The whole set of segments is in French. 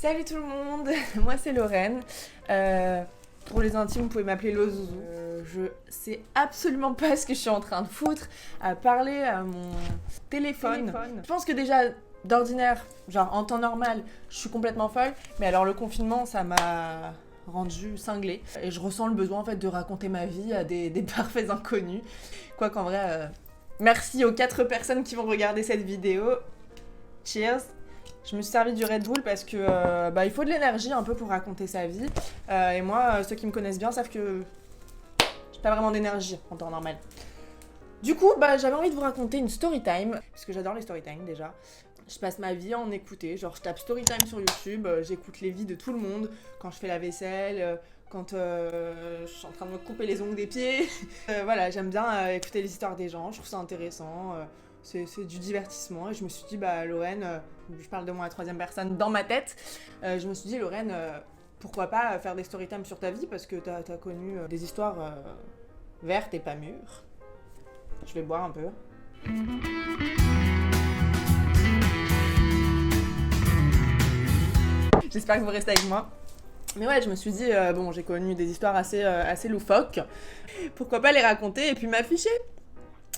Salut tout le monde, moi c'est Lorraine. Pour les intimes, vous pouvez m'appeler Lozouzou. Je sais absolument pas ce que je suis en train de foutre à parler à mon téléphone. Je pense que déjà, d'ordinaire, genre en temps normal, je suis complètement folle. Mais alors le confinement, ça m'a rendue cinglée. Et je ressens le besoin en fait de raconter ma vie à des parfaits inconnus. Quoi qu'en vrai, merci aux 4 personnes qui vont regarder cette vidéo. Cheers! Je me suis servi du Red Bull parce que il faut de l'énergie un peu pour raconter sa vie. Et moi, ceux qui me connaissent bien savent que j'ai pas vraiment d'énergie en temps normal. Du coup, j'avais envie de vous raconter une story time, parce que j'adore les story time déjà. Je passe ma vie à en écouter, genre je tape story time sur YouTube, j'écoute les vies de tout le monde, quand je fais la vaisselle, quand je suis en train de me couper les ongles des pieds. Voilà, j'aime bien écouter les histoires des gens, je trouve ça intéressant. C'est du divertissement et je me suis dit Lorraine, je parle de moi à la 3e personne dans ma tête, je me suis dit Lorraine, pourquoi pas faire des storytime sur ta vie parce que t'as connu des histoires vertes et pas mûres. Je vais boire un peu. J'espère que vous restez avec moi. Mais ouais, je me suis dit, j'ai connu des histoires assez loufoques. Pourquoi pas les raconter et puis m'afficher,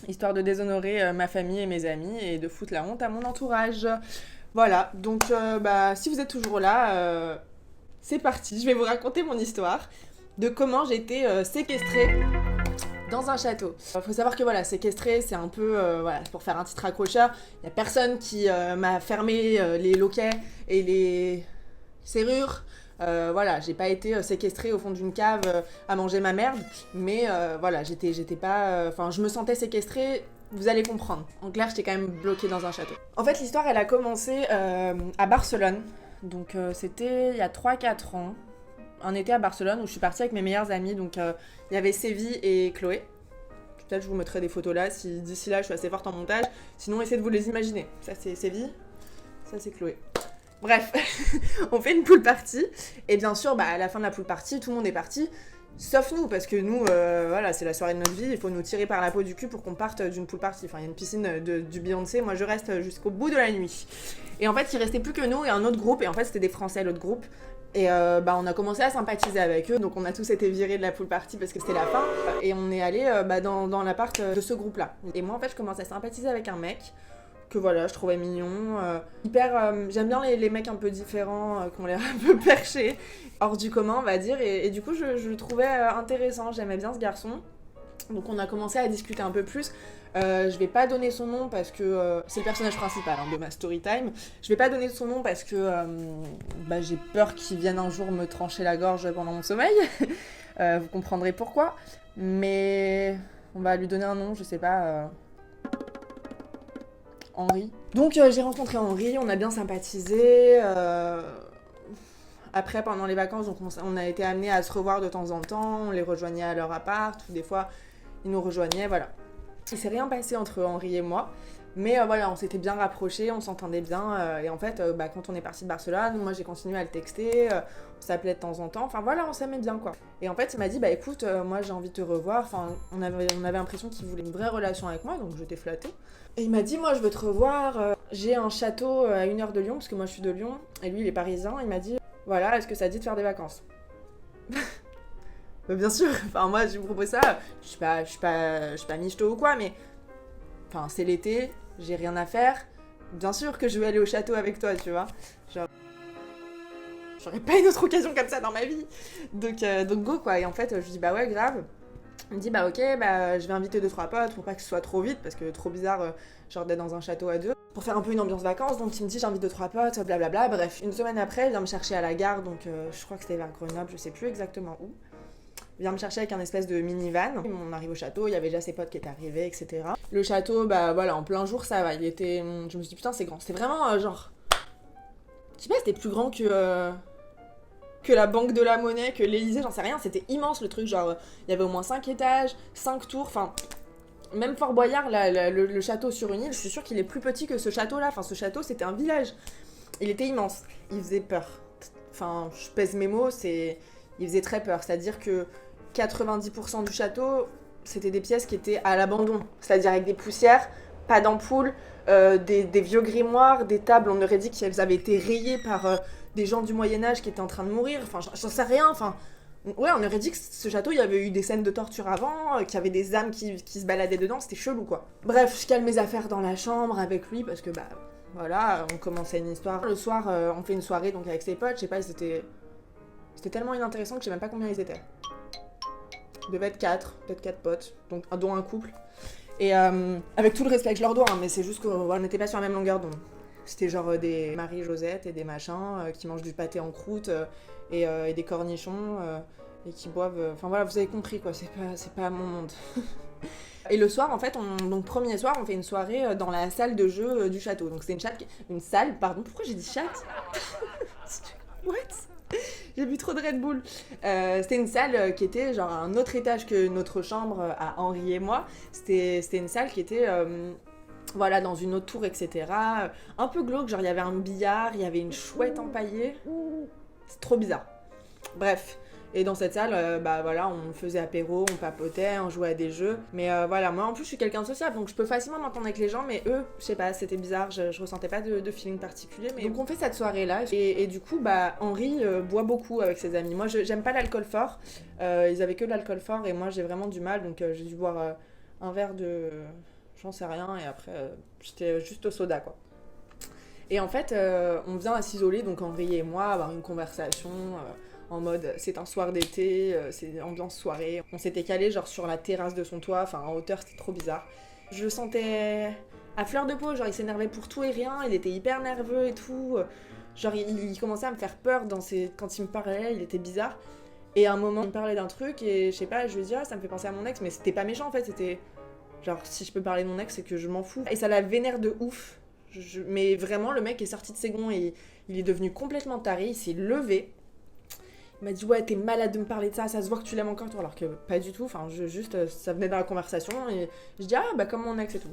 histoire de déshonorer ma famille et mes amis et de foutre la honte à mon entourage. Voilà, donc si vous êtes toujours là, c'est parti. Je vais vous raconter mon histoire de comment j'ai été séquestrée dans un château. Faut savoir que séquestrée, c'est un peu, pour faire un titre accrocheur, il y a personne qui m'a fermé les loquets et les serrures. J'ai pas été séquestrée au fond d'une cave à manger ma merde, mais j'étais pas... je me sentais séquestrée, vous allez comprendre. En clair, j'étais quand même bloquée dans un château. En fait, l'histoire, elle a commencé à Barcelone, donc c'était il y a 3-4 ans, un été à Barcelone où je suis partie avec mes meilleures amies, donc il y avait Sévi et Chloé. Peut-être je vous mettrai des photos là, si d'ici là je suis assez forte en montage, sinon essayez de vous les imaginer. Ça c'est Sévi, ça c'est Chloé. Bref, on fait une pool party, et bien sûr, à la fin de la pool party, tout le monde est parti, sauf nous, parce que nous, c'est la soirée de notre vie, il faut nous tirer par la peau du cul pour qu'on parte d'une pool party. Enfin, il y a une piscine du Beyoncé, moi je reste jusqu'au bout de la nuit. Et en fait, il restait plus que nous et un autre groupe, et en fait, c'était des Français, l'autre groupe. Et on a commencé à sympathiser avec eux, donc on a tous été virés de la pool party parce que c'était la fin, et on est allé dans l'appart de ce groupe-là. Et moi, en fait, je commence à sympathiser avec un mec, que je trouvais mignon, j'aime bien les mecs un peu différents, qui ont l'air un peu perchés, hors du commun on va dire, et du coup je le trouvais intéressant, j'aimais bien ce garçon, donc on a commencé à discuter un peu plus. Je vais pas donner son nom parce que c'est le personnage principal de ma story time. Je vais pas donner son nom parce que j'ai peur qu'il vienne un jour me trancher la gorge pendant mon sommeil. Vous comprendrez pourquoi, mais on va lui donner un nom, je sais pas... Henri. Donc j'ai rencontré Henri, on a bien sympathisé. Après, pendant les vacances, donc on a été amenés à se revoir de temps en temps, on les rejoignait à leur appart, ou des fois ils nous rejoignaient, voilà. Il s'est rien passé entre Henri et moi, mais on s'était bien rapprochés, on s'entendait bien, et en fait, quand on est parti de Barcelone, moi j'ai continué à le texter, on s'appelait de temps en temps, on s'aimait bien quoi. Et en fait, il m'a dit, écoute, moi j'ai envie de te revoir, on avait l'impression qu'il voulait une vraie relation avec moi, donc j'étais flattée. Et il m'a dit, moi je veux te revoir, j'ai un château à 1 heure de Lyon, parce que moi je suis de Lyon, et lui il est parisien, il m'a dit, voilà, est-ce que ça te dit de faire des vacances? Bien sûr, moi je lui propose ça, je suis pas michto ou quoi, mais c'est l'été, j'ai rien à faire, bien sûr que je vais aller au château avec toi, tu vois. Genre, j'aurais pas une autre occasion comme ça dans ma vie. Donc go quoi, et en fait je lui dis ouais grave. Il me dit ok, je vais inviter 2-3 potes pour pas que ce soit trop vite, parce que trop bizarre genre d'être dans un château à 2, pour faire un peu une ambiance vacances. Donc il me dit j'invite 2-3 potes, blablabla. Bref, une semaine après il vient me chercher à la gare, donc je crois que c'était vers Grenoble, je sais plus exactement où. Il vient me chercher avec un espèce de minivan. On arrive au château, il y avait déjà ses potes qui étaient arrivés, etc. Le château, en plein jour ça va, je me suis dit putain c'est grand, c'était vraiment genre... Je sais pas, c'était plus grand que la Banque de la Monnaie, que l'Elysée, j'en sais rien, c'était immense le truc, genre il y avait au moins 5 étages, 5 tours, même Fort Boyard, le château sur une île, je suis sûre qu'il est plus petit que ce château-là, ce château c'était un village, il était immense, il faisait peur, je pèse mes mots, il faisait très peur, c'est-à-dire que 90% du château, c'était des pièces qui étaient à l'abandon, c'est-à-dire avec des poussières, pas d'ampoule, des vieux grimoires, des tables, on aurait dit qu'elles avaient été rayées par des gens du Moyen-Âge qui étaient en train de mourir, enfin j'en sais rien, enfin... Ouais, on aurait dit que ce château, il y avait eu des scènes de torture avant, qu'il y avait des âmes qui se baladaient dedans, c'était chelou quoi. Bref, je cale mes affaires dans la chambre avec lui parce que bah voilà, on commençait une histoire. Le soir, on fait une soirée donc avec ses potes, je sais pas, c'était tellement inintéressant que je sais même pas combien ils étaient. Ils devaient être peut-être 4 potes, donc, dont un couple. Et avec tout le respect que je leur dois, hein, mais c'est juste qu'on n'était pas sur la même longueur d'onde. C'était genre des Marie-Josette et des machins qui mangent du pâté en croûte et des cornichons et qui boivent... Enfin voilà, vous avez compris quoi, c'est pas mon monde. Et le soir, en fait, donc premier soir, on fait une soirée dans la salle de jeu du château. Donc c'est une salle, pardon, pourquoi j'ai dit chatte? What? J'ai bu trop de Red Bull. C'était une salle qui était genre à un autre étage que notre chambre à Henri et moi. C'était une salle qui était... voilà, dans une autre tour, etc. Un peu glauque, genre il y avait un billard, il y avait une chouette empaillée. C'est trop bizarre. Bref. Et dans cette salle, bah voilà, on faisait apéro, on papotait, on jouait à des jeux. Mais voilà, moi en plus je suis quelqu'un de sociable, donc je peux facilement m'entendre avec les gens, mais eux, je sais pas, c'était bizarre, je ressentais pas de feeling particulier. Mais... Donc on fait cette soirée-là, et du coup, bah Henri boit beaucoup avec ses amis. Moi, j'aime pas l'alcool fort, ils avaient que de l'alcool fort, et moi j'ai vraiment du mal, donc j'ai dû boire un verre de... j'en sais rien, et après, j'étais juste au soda, quoi. Et en fait, on vient à s'isoler, donc Henri et moi, avoir une conversation... en mode c'est un soir d'été, c'est ambiance soirée. On s'était calé genre sur la terrasse de son toit, enfin en hauteur, c'était trop bizarre. Je le sentais à fleur de peau, genre il s'énervait pour tout et rien, il était hyper nerveux et tout. Genre il commençait à me faire peur quand il me parlait, il était bizarre. Et à un moment, il me parlait d'un truc et je sais pas, je lui ai dit ah ça me fait penser à mon ex, mais c'était pas méchant en fait, c'était genre si je peux parler de mon ex c'est que je m'en fous. Et ça la vénère de ouf. Mais vraiment le mec est sorti de ses gonds et il est devenu complètement taré, il s'est levé. Il m'a dit ouais t'es malade de me parler de ça, ça se voit que tu l'aimes encore toi, alors que pas du tout, enfin juste ça venait dans la conversation et je dis ah bah comme mon ex et tout.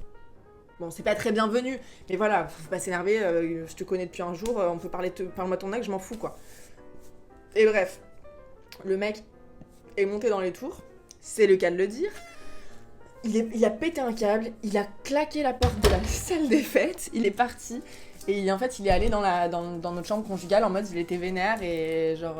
Bon c'est pas très bienvenu, mais voilà, faut pas s'énerver, je te connais depuis un jour, on peut parle-moi de ton ex, je m'en fous quoi. Et bref, le mec est monté dans les tours, c'est le cas de le dire, il a pété un câble, il a claqué la porte de la salle des fêtes, il est parti. Et en fait, il est allé dans notre chambre conjugale en mode il était vénère et genre,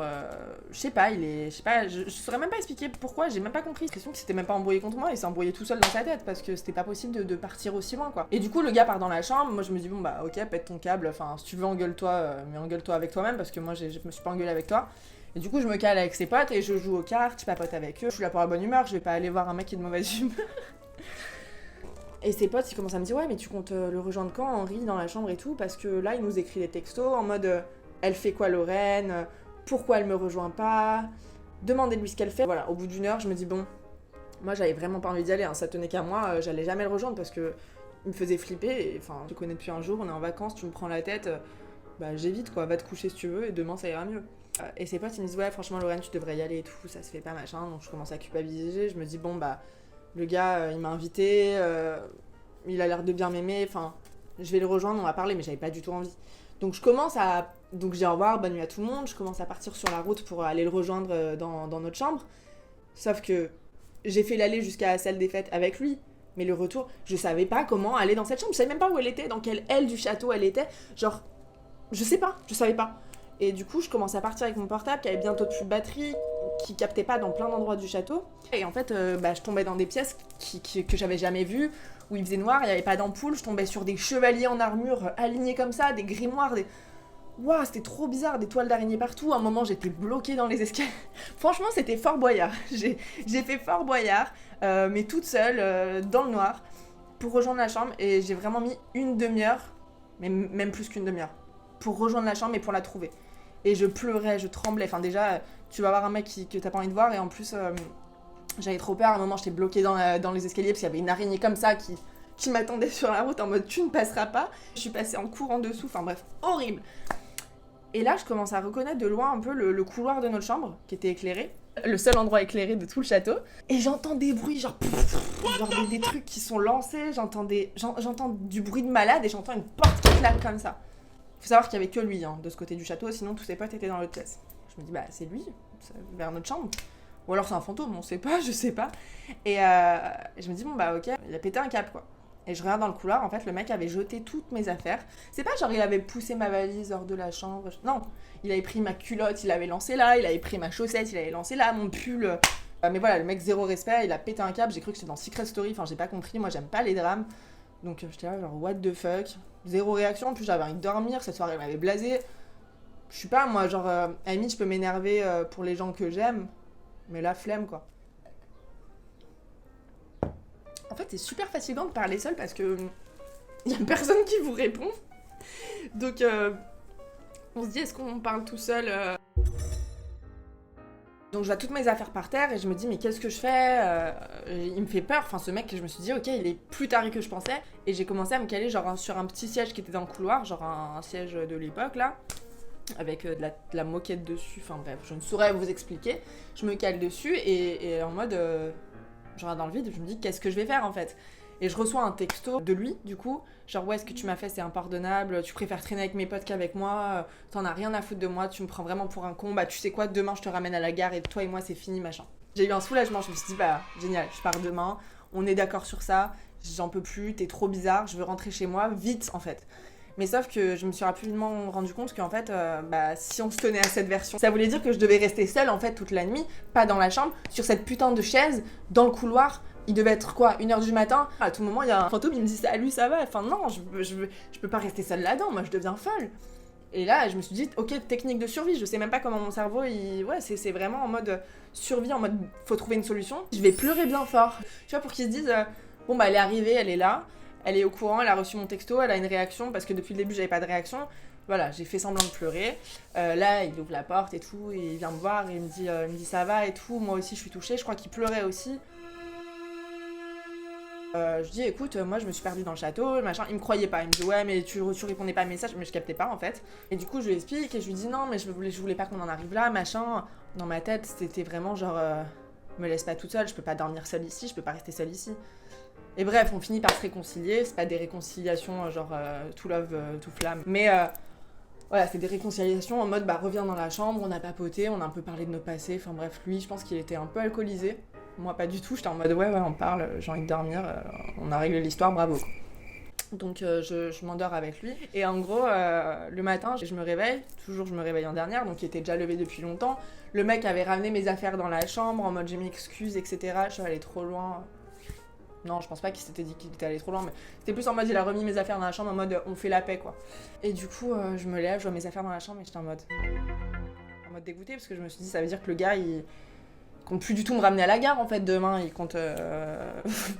je sais pas, je saurais même pas expliquer pourquoi, j'ai même pas compris. J'ai l'impression qu'il s'était même pas embrouillé contre moi, il s'est embrouillé tout seul dans sa tête parce que c'était pas possible de partir aussi loin quoi. Et du coup, le gars part dans la chambre, moi je me dis bon bah ok, pète ton câble, enfin si tu veux engueule-toi, mais engueule-toi avec toi-même parce que moi je me suis pas engueulée avec toi. Et du coup, je me cale avec ses potes et je joue aux cartes, je papote avec eux, je suis là pour la bonne humeur, je vais pas aller voir un mec qui est de mauvaise humeur. Et ses potes, ils commencent à me dire ouais mais tu comptes le rejoindre quand Henri dans la chambre et tout, parce que là il nous écrit des textos en mode elle fait quoi Lorraine, pourquoi elle me rejoint pas, demandez-lui ce qu'elle fait. Voilà, au bout d'une heure je me dis bon, moi j'avais vraiment pas envie d'y aller, hein. Ça tenait qu'à moi, j'allais jamais le rejoindre parce que il me faisait flipper, et enfin je te connais depuis un jour, on est en vacances, tu me prends la tête, bah j'évite quoi, va te coucher si tu veux et demain ça ira mieux. Et ses potes ils me disent ouais franchement Lorraine tu devrais y aller et tout, ça se fait pas machin, donc je commence à culpabiliser, je me dis bon bah le gars, il m'a invité, il a l'air de bien m'aimer, enfin, je vais le rejoindre, on va parler, mais j'avais pas du tout envie. Donc donc j'ai au revoir, bonne nuit à tout le monde, je commence à partir sur la route pour aller le rejoindre dans notre chambre. Sauf que j'ai fait l'aller jusqu'à la salle des fêtes avec lui, mais le retour, je savais pas comment aller dans cette chambre, je savais même pas où elle était, dans quelle aile du château elle était, genre, je savais pas. Et du coup, je commence à partir avec mon portable qui avait bientôt plus de batterie, qui captait pas dans plein d'endroits du château. Et en fait, je tombais dans des pièces que j'avais jamais vues, où il faisait noir, il n'y avait pas d'ampoule, je tombais sur des chevaliers en armure alignés comme ça, des grimoires, Waouh, c'était trop bizarre, des toiles d'araignée partout. À un moment, j'étais bloquée dans les escaliers. Franchement, c'était Fort Boyard. J'ai fait Fort Boyard, mais toute seule, dans le noir, pour rejoindre la chambre. Et j'ai vraiment mis une demi-heure, mais même plus qu'une demi-heure, pour rejoindre la chambre et pour la trouver. Et je pleurais, je tremblais. Enfin déjà, tu vas voir un mec que t'as pas envie de voir. Et en plus, j'avais trop peur. À un moment, j'étais bloquée dans les escaliers parce qu'il y avait une araignée comme ça qui m'attendait sur la route en mode tu ne passeras pas. Je suis passée en courant dessous. Enfin bref, horrible. Et là, je commence à reconnaître de loin un peu le couloir de notre chambre qui était éclairé. Le seul endroit éclairé de tout le château. Et j'entends des bruits, genre des trucs qui sont lancés. J'entends du bruit de malade et j'entends une porte qui claque comme ça. Faut savoir qu'il y avait que lui de ce côté du château, sinon tous ses potes étaient dans l'autre pièce. Je me dis bah c'est lui, c'est vers notre chambre. Ou alors c'est un fantôme, on sait pas, je sais pas. Et je me dis bon bah ok, il a pété un câble quoi. Et je regarde dans le couloir, en fait, le mec avait jeté toutes mes affaires. C'est pas genre il avait poussé ma valise hors de la chambre. Non, il avait pris ma culotte, il l'avait lancée là, il avait pris ma chaussette, il l'avait lancée là, mon pull. Mais voilà, le mec zéro respect, il a pété un câble, j'ai cru que c'était dans Secret Story, enfin j'ai pas compris, moi j'aime pas les drames. Donc j'étais là genre what the fuck, zéro réaction, en plus j'avais envie de dormir, cette soirée elle m'avait blasé. Je sais pas moi, genre à la limite je peux m'énerver pour les gens que j'aime, mais la flemme quoi. En fait c'est super fatigant de parler seul parce que y a personne qui vous répond. Donc on se dit est-ce qu'on parle tout seul Donc je vois toutes mes affaires par terre et je me dis mais qu'est-ce que je fais Il me fait peur, enfin ce mec, je me suis dit ok il est plus taré que je pensais. Et j'ai commencé à me caler genre sur un petit siège qui était dans le couloir, genre un siège de l'époque là, avec de la moquette dessus, enfin bref, je ne saurais vous expliquer. Je me cale dessus et en mode, je regarde dans le vide et je me dis qu'est-ce que je vais faire en fait. Et je reçois un texto de lui, du coup, genre ouais, ce que tu m'as fait c'est impardonnable, tu préfères traîner avec mes potes qu'avec moi, t'en as rien à foutre de moi, tu me prends vraiment pour un con, bah tu sais quoi, demain je te ramène à la gare et toi et moi c'est fini, machin. J'ai eu un soulagement, je me suis dit bah génial, je pars demain, on est d'accord sur ça, j'en peux plus, t'es trop bizarre, je veux rentrer chez moi, vite en fait. Mais sauf que je me suis rapidement rendu compte qu'en fait, si on se tenait à cette version, ça voulait dire que je devais rester seule en fait toute la nuit, pas dans la chambre, sur cette putain de chaise, dans le couloir. Il devait être quoi, 1h du matin. À tout moment, il y a un fantôme, il me dit salut, ça va. Enfin, non, je peux pas rester seule là-dedans, moi je deviens folle. Et là, je me suis dit, ok, technique de survie, je sais même pas comment mon cerveau, ouais, c'est vraiment en mode survie, en mode faut trouver une solution. Je vais pleurer bien fort. Tu vois, pour qu'ils se disent, bon bah elle est arrivée, elle est là, elle est au courant, elle a reçu mon texto, elle a une réaction, parce que depuis le début j'avais pas de réaction. Voilà, j'ai fait semblant de pleurer. Là, il ouvre la porte et tout, et il vient me voir, et il me dit ça va et tout. Moi aussi, je suis touchée. Je crois qu'il pleurait aussi. Je dis écoute, moi je me suis perdue dans le château, machin. Il me croyait pas, il me dit ouais mais tu répondais pas à mes messages, mais je captais pas en fait. Et du coup je lui explique et je lui dis non mais je voulais pas qu'on en arrive là, machin. Dans ma tête c'était vraiment genre me laisse pas toute seule, je peux pas dormir seule ici, je peux pas rester seule ici. Et bref, on finit par se réconcilier, c'est pas des réconciliations genre tout love, tout flamme, mais voilà, c'est des réconciliations en mode bah reviens dans la chambre, on a papoté, on a un peu parlé de nos passés, enfin bref, lui je pense qu'il était un peu alcoolisé. Moi pas du tout, j'étais en mode ouais on parle, j'ai envie de dormir, on a réglé l'histoire, bravo. Donc je m'endors avec lui. Et en gros, le matin, je me réveille, toujours je me réveille en dernière, donc il était déjà levé depuis longtemps. Le mec avait ramené mes affaires dans la chambre, en mode je m'excuse, etc. Je suis allée trop loin. Non, je pense pas qu'il s'était dit qu'il était allé trop loin, mais c'était plus en mode il a remis mes affaires dans la chambre, en mode on fait la paix quoi. Et du coup, je me lève, je vois mes affaires dans la chambre et j'étais en mode dégoûtée, parce que je me suis dit ça veut dire que le gars il compte plus du tout me ramener à la gare en fait demain, il compte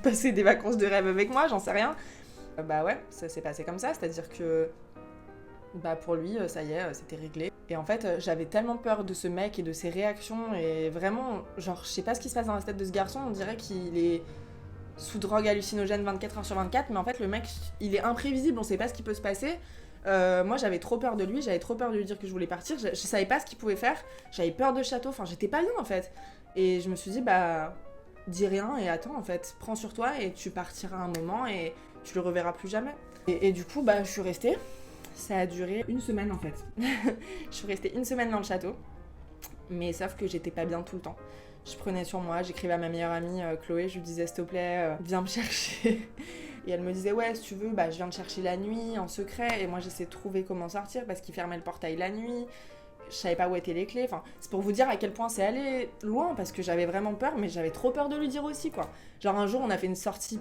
passer des vacances de rêve avec moi, j'en sais rien. Bah ouais, ça s'est passé comme ça, c'est-à-dire que bah pour lui, ça y est, c'était réglé. Et en fait, j'avais tellement peur de ce mec et de ses réactions, et vraiment, genre, je sais pas ce qui se passe dans la tête de ce garçon, on dirait qu'il est sous drogue hallucinogène 24h/24, mais en fait, le mec, il est imprévisible, on sait pas ce qui peut se passer. Moi j'avais trop peur de lui, j'avais trop peur de lui dire que je voulais partir, je savais pas ce qu'il pouvait faire, j'avais peur de château, enfin j'étais pas bien en fait. Et je me suis dit bah dis rien et attends en fait, prends sur toi et tu partiras un moment et tu le reverras plus jamais. Et du coup bah je suis restée, ça a duré une semaine en fait. Je suis restée une semaine dans le château, mais sauf que j'étais pas bien tout le temps. Je prenais sur moi, j'écrivais à ma meilleure amie Chloé, je lui disais s'il te plaît, viens me chercher. Et elle me disait ouais si tu veux bah je viens te chercher la nuit en secret, et moi j'essayais de trouver comment sortir parce qu'il fermait le portail la nuit, je savais pas où étaient les clés, enfin c'est pour vous dire à quel point c'est allé loin parce que j'avais vraiment peur, mais j'avais trop peur de lui dire aussi quoi. Genre un jour on a fait une sortie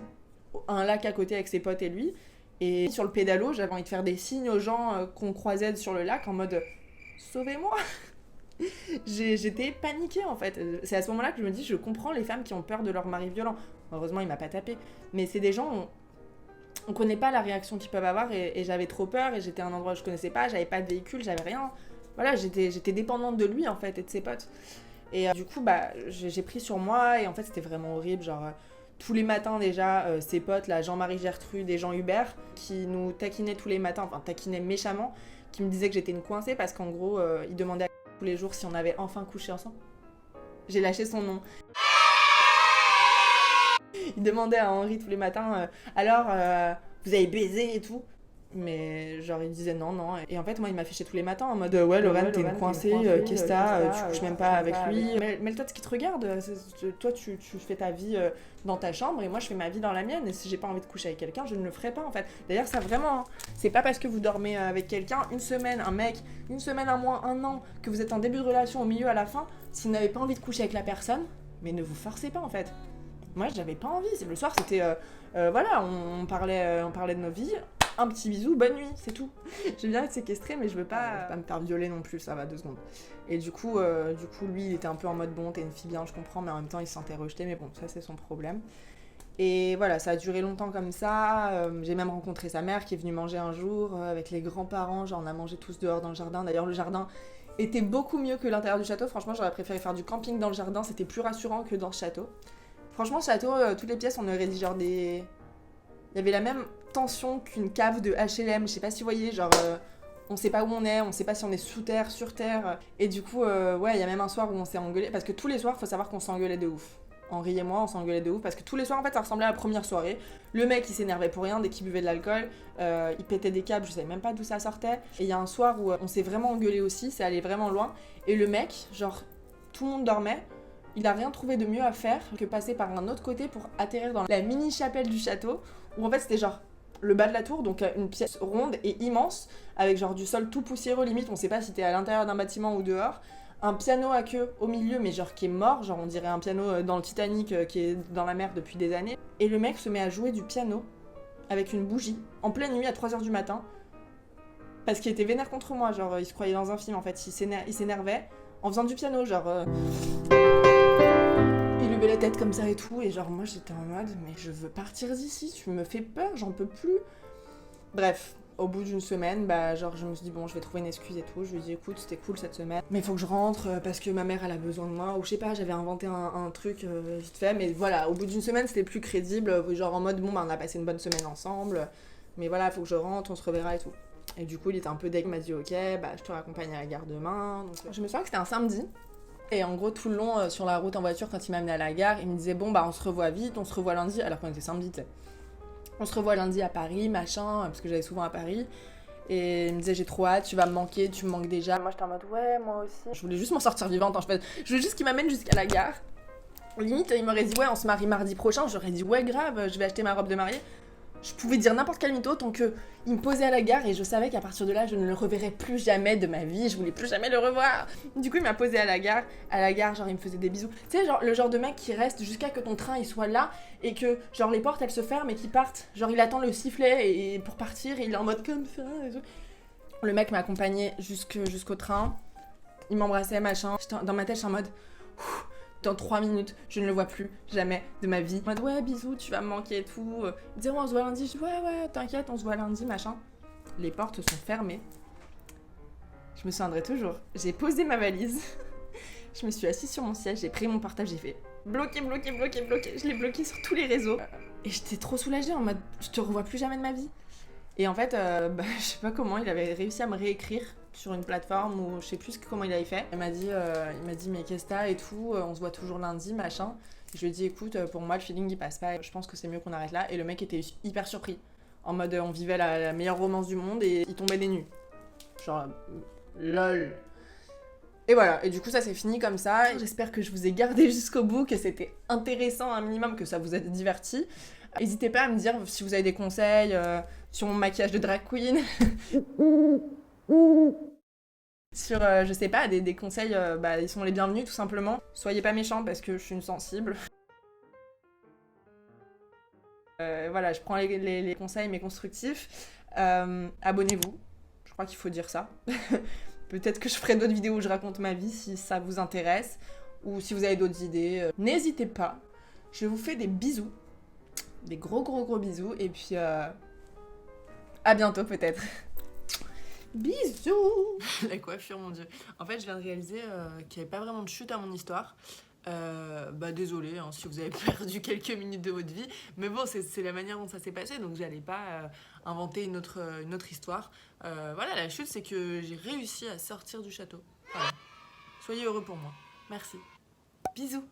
à un lac à côté avec ses potes et lui, et sur le pédalo j'avais envie de faire des signes aux gens qu'on croisait sur le lac en mode sauvez-moi. J'étais paniquée en fait. C'est à ce moment-là que je me dis je comprends les femmes qui ont peur de leur mari violent. Heureusement il m'a pas tapé, mais c'est des gens on connaît pas la réaction qu'ils peuvent avoir, et j'avais trop peur, et j'étais à un endroit où je connaissais pas, j'avais pas de véhicule, j'avais rien. Voilà, j'étais dépendante de lui en fait et de ses potes. Et du coup bah j'ai pris sur moi, et en fait c'était vraiment horrible, genre tous les matins déjà ses potes là, Jean-Marie Gertrude et Jean Hubert, qui nous taquinaient tous les matins, enfin taquinaient méchamment, qui me disaient que j'étais une coincée parce qu'en gros ils demandaient tous les jours si on avait enfin couché ensemble. J'ai lâché son nom. Il demandait à Henri tous les matins alors vous avez baisé et tout. Mais genre, il disait non, non. Et en fait, moi, il m'affichait tous les matins en mode ouais, Lorraine, t'es une coincée, qu'est-ce que t'as, tu couches même pas avec lui. Mais toi, ce qui te regarde, toi, tu fais ta vie dans ta chambre et moi, je fais ma vie dans la mienne. Et si j'ai pas envie de coucher avec quelqu'un, je ne le ferai pas en fait. D'ailleurs, ça vraiment, c'est pas parce que vous dormez avec quelqu'un une semaine, un mec, une semaine, un mois, un an, que vous êtes en début de relation, au milieu, à la fin, si vous n'avez pas envie de coucher avec la personne, mais ne vous forcez pas en fait. Moi, j'avais pas envie. Le soir, c'était voilà, on parlait de nos vies. Un petit bisou, bonne nuit, c'est tout. J'aime bien être séquestrée, mais je veux pas me faire violer non plus, ça va 2 secondes. Et du coup, lui, il était un peu en mode bon, t'es une fille bien, je comprends, mais en même temps, il se sentait rejeté, mais bon, ça, c'est son problème. Et voilà, ça a duré longtemps comme ça. J'ai même rencontré sa mère qui est venue manger un jour avec les grands-parents. Genre, on a mangé tous dehors dans le jardin. D'ailleurs, le jardin était beaucoup mieux que l'intérieur du château. Franchement, j'aurais préféré faire du camping dans le jardin, c'était plus rassurant que dans le château. Franchement, le château, toutes les pièces, on aurait dit genre des. Il y avait la même tension qu'une cave de HLM, je sais pas si vous voyez, genre on sait pas où on est, on sait pas si on est sous terre, sur terre. Et du coup, ouais, il y a même un soir où on s'est engueulé, parce que tous les soirs, faut savoir qu'on s'engueulait de ouf. Henri et moi, on s'engueulait de ouf, parce que tous les soirs, en fait, ça ressemblait à la première soirée. Le mec, il s'énervait pour rien dès qu'il buvait de l'alcool, il pétait des câbles, je savais même pas d'où ça sortait. Et il y a un soir où on s'est vraiment engueulé aussi, c'est allé vraiment loin. Et le mec, genre, tout le monde dormait. Il a rien trouvé de mieux à faire que passer par un autre côté pour atterrir dans la mini chapelle du château, où en fait c'était genre le bas de la tour, donc une pièce ronde et immense, avec genre du sol tout poussiéreux, limite on sait pas si t'es à l'intérieur d'un bâtiment ou dehors, un piano à queue au milieu mais genre qui est mort, genre on dirait un piano dans le Titanic qui est dans la mer depuis des années, et le mec se met à jouer du piano avec une bougie, en pleine nuit à 3h du matin, parce qu'il était vénère contre moi, genre il se croyait dans un film en fait, il s'énervait en faisant du piano, genre... Il levait la tête comme ça et tout, et genre moi j'étais en mode mais je veux partir d'ici, tu me fais peur, j'en peux plus. Bref, au bout d'une semaine, bah genre je me suis dit bon je vais trouver une excuse et tout, je lui ai dit écoute c'était cool cette semaine, mais faut que je rentre parce que ma mère elle a besoin de moi, ou je sais pas, j'avais inventé un truc vite fait, mais voilà, au bout d'une semaine c'était plus crédible, genre en mode bon bah on a passé une bonne semaine ensemble, mais voilà faut que je rentre, on se reverra et tout. Et du coup il était un peu deg, il m'a dit ok bah je te raccompagne à la gare demain, donc je me souviens que c'était un samedi. Et en gros, tout le long, sur la route en voiture, quand il m'a amené à la gare, il me disait bon, bah on se revoit vite, on se revoit lundi, alors qu'on était samedi, tu sais. On se revoit lundi à Paris, machin, parce que j'allais souvent à Paris. Et il me disait j'ai trop hâte, tu vas me manquer, tu me manques déjà. Moi j'étais en mode ouais, moi aussi. Je voulais juste m'en sortir vivante, hein. Je voulais juste qu'il m'amène jusqu'à la gare. Limite, il m'aurait dit ouais, on se marie mardi prochain, j'aurais dit ouais, grave, je vais acheter ma robe de mariée. Je pouvais dire n'importe quel mytho tant que il me posait à la gare et je savais qu'à partir de là, je ne le reverrais plus jamais de ma vie, je voulais plus jamais le revoir. Du coup, il m'a posé à la gare, genre il me faisait des bisous. Tu sais, genre le genre de mec qui reste jusqu'à que ton train il soit là et que genre les portes elles se ferment et qu'il parte. Genre il attend le sifflet et pour partir et il est en mode comme ça et tout. Le mec m'a accompagné jusqu'au train, il m'embrassait, machin. Dans ma tête, je suis en mode dans 3 minutes, je ne le vois plus, jamais de ma vie. En mode ouais, bisous, tu vas me manquer et tout. Il me dit on se voit lundi. Je dis ouais, t'inquiète, on se voit lundi, machin. Les portes sont fermées. Je me souviendrai toujours. J'ai posé ma valise. Je me suis assise sur mon siège, j'ai pris mon portable, j'ai fait bloqué. Je l'ai bloqué sur tous les réseaux. Et j'étais trop soulagée en mode je te revois plus jamais de ma vie. Et en fait, je sais pas comment, il avait réussi à me réécrire sur une plateforme ou je sais plus comment il avait fait. Il m'a dit mais qu'est-ce que t'as et tout, on se voit toujours lundi, machin. Et je lui ai dit écoute, pour moi le feeling il passe pas, je pense que c'est mieux qu'on arrête là. Et le mec était hyper surpris. En mode on vivait la meilleure romance du monde et il tombait des nues. Genre, lol. Et voilà, et du coup ça s'est fini comme ça. J'espère que je vous ai gardé jusqu'au bout, que c'était intéressant un minimum, que ça vous a diverti. N'hésitez pas à me dire si vous avez des conseils sur mon maquillage de drag queen. Sur, je sais pas, des conseils, ils sont les bienvenus tout simplement. Soyez pas méchants parce que je suis une sensible. Voilà, je prends les conseils mais constructifs. Abonnez-vous, je crois qu'il faut dire ça. Peut-être que je ferai d'autres vidéos où je raconte ma vie si ça vous intéresse. Ou si vous avez d'autres idées, n'hésitez pas. Je vous fais des bisous. Des gros bisous. Et puis, à bientôt peut-être. Bisous. La coiffure, mon dieu. En fait, je viens de réaliser qu'il n'y avait pas vraiment de chute à mon histoire. Désolée hein, si vous avez perdu quelques minutes de votre vie. Mais bon, c'est la manière dont ça s'est passé. Donc, j'allais pas inventer une autre histoire. Voilà, la chute, c'est que j'ai réussi à sortir du château. Voilà. Soyez heureux pour moi. Merci. Bisous.